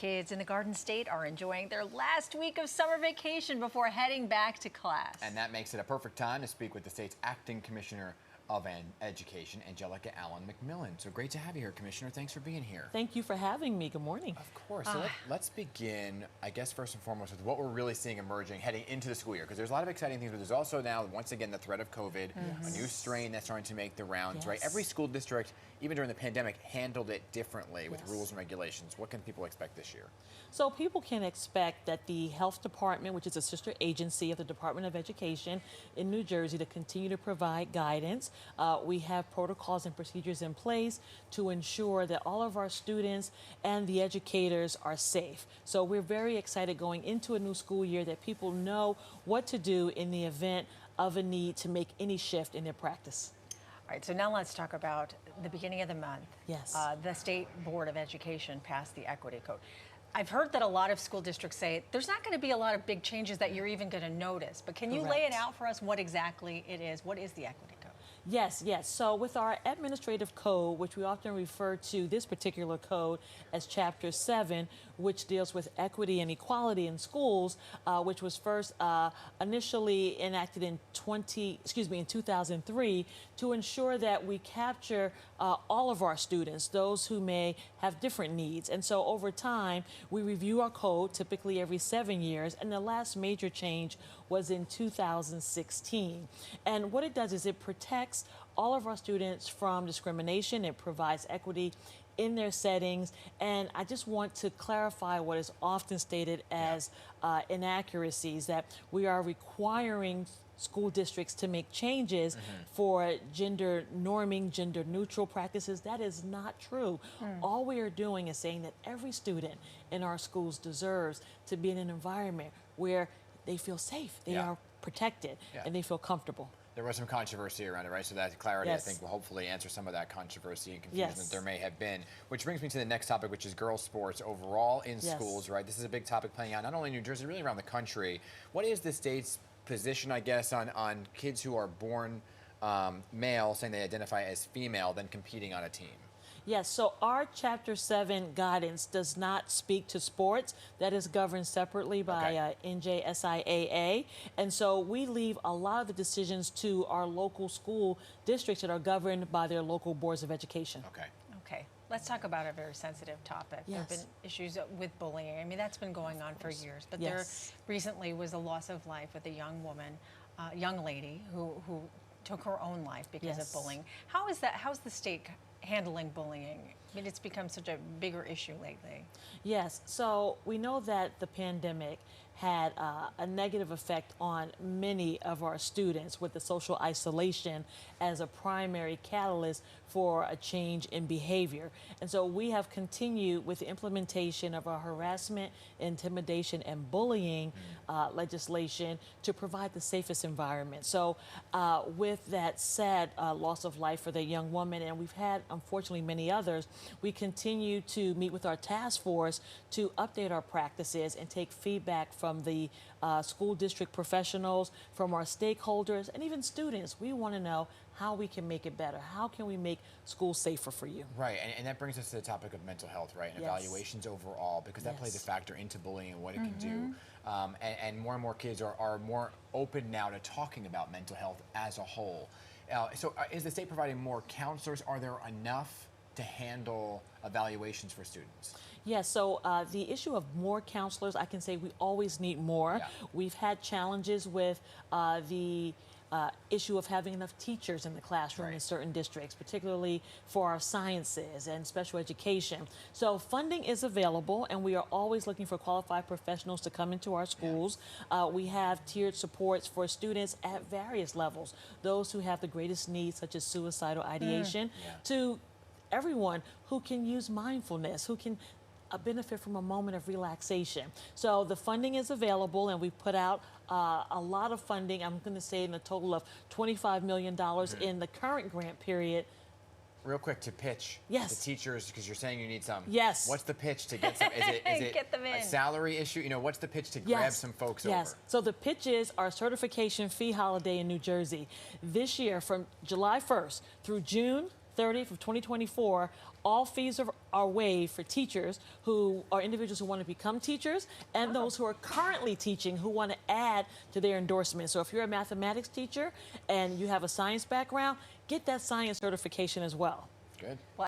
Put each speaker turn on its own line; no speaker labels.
Kids in the Garden State are enjoying their last week of summer vacation before heading back to class.
And that makes it a perfect time to speak with the state's acting commissioner of Education, Angelica Allen-McMillan. So great to have you here, Commissioner. Thanks for being here.
Thank you for having me. Good morning.
Of course. So let's begin, I guess, first and foremost with what we're really seeing emerging heading into the school year, because there's a lot of exciting things, but there's also now, once again, the threat of COVID, a new strain that's starting to make the rounds, right? Every school district, even during the pandemic, handled it differently with rules and regulations. What can people expect this year?
So people can expect that the Health Department, which is a sister agency of the Department of Education in New Jersey, to continue to provide guidance. We have protocols and procedures in place to ensure that all of our students and the educators are safe. So we're very excited going into a new school year that people know what to do in the event of a need to make any shift in their practice.
All right, so now let's talk about the beginning of the month.
Yes.
The State Board of Education passed the Equity Code. I've heard that a lot of school districts say there's not going to be a lot of big changes that you're even going to notice, but can you lay it out for us what exactly it is? What is the Equity Code?
Yes. So with our administrative code, which we often refer to this particular code as Chapter 7, which deals with equity and equality in schools, which was first initially enacted in 2003 to ensure that we capture all of our students, those who may have different needs. And so over time, we review our code typically every 7 years, and the last major change was in 2016. And what it does is it protects all of our students from discrimination. It provides equity in their settings, and I just want to clarify what is often stated as inaccuracies, that we are requiring school districts to make changes for gender norming, gender neutral practices. That is not true. All we are doing is saying that every student in our schools deserves to be in an environment where they feel safe, they are protected, and they feel comfortable.
There was some controversy around it, right? So that clarity, I think, will hopefully answer some of that controversy and confusion that there may have been. Which brings me to the next topic, which is girls' sports overall in schools, right? This is a big topic playing out not only in New Jersey, really around the country. What is the state's position, I guess, on kids who are born male, saying they identify as female, then competing on a team?
Yes, so our Chapter 7 guidance does not speak to sports. That is governed separately by NJSIAA. And so we leave a lot of the decisions to our local school districts that are governed by their local boards of education.
Okay, let's talk about a very sensitive topic. There have been issues with bullying. I mean, that's been going on for years. But there recently was a loss of life with a young woman, young lady who took her own life because of bullying. How's the state handling bullying? I mean, it's become such a bigger issue lately.
Yes, so we know that the pandemic had a negative effect on many of our students, with the social isolation as a primary catalyst for a change in behavior. And so we have continued with the implementation of our harassment, intimidation, and bullying legislation to provide the safest environment. So with that said, loss of life for the young woman, and we've had, unfortunately, many others, we continue to meet with our task force to update our practices and take feedback from the school district professionals, from our stakeholders, and even students. We want to know how we can make it better. How can we make schools safer for you?
Right, and that brings us to the topic of mental health, right, and evaluations overall, because that plays a factor into bullying and what it can do. And more kids are more open now to talking about mental health as a whole. So is the state providing more counselors? Are there enough to handle evaluations for students?
Yes, so the issue of more counselors, I can say we always need more. We've had challenges with the issue of having enough teachers in the classroom in certain districts, particularly for our sciences and special education. So funding is available, and we are always looking for qualified professionals to come into our schools. We have tiered supports for students at various levels, those who have the greatest needs, such as suicidal ideation, to everyone who can use mindfulness, who can benefit from a moment of relaxation. So the funding is available, and we've put out a lot of funding. I'm going to say in a total of $25 million in the current grant period.
Real quick, to pitch the teachers, because you're saying you need some. What's the pitch to get some? Is it
get them in.
A salary issue? You know, what's the pitch to grab some folks over?
So the pitch is our certification fee holiday in New Jersey. This year, from July 1st through June 30th of 2024, all fees are waived for teachers who are individuals who want to become teachers and those who are currently teaching who want to add to their endorsement. So if you're a mathematics teacher and you have a science background, get that science certification as well.
Good.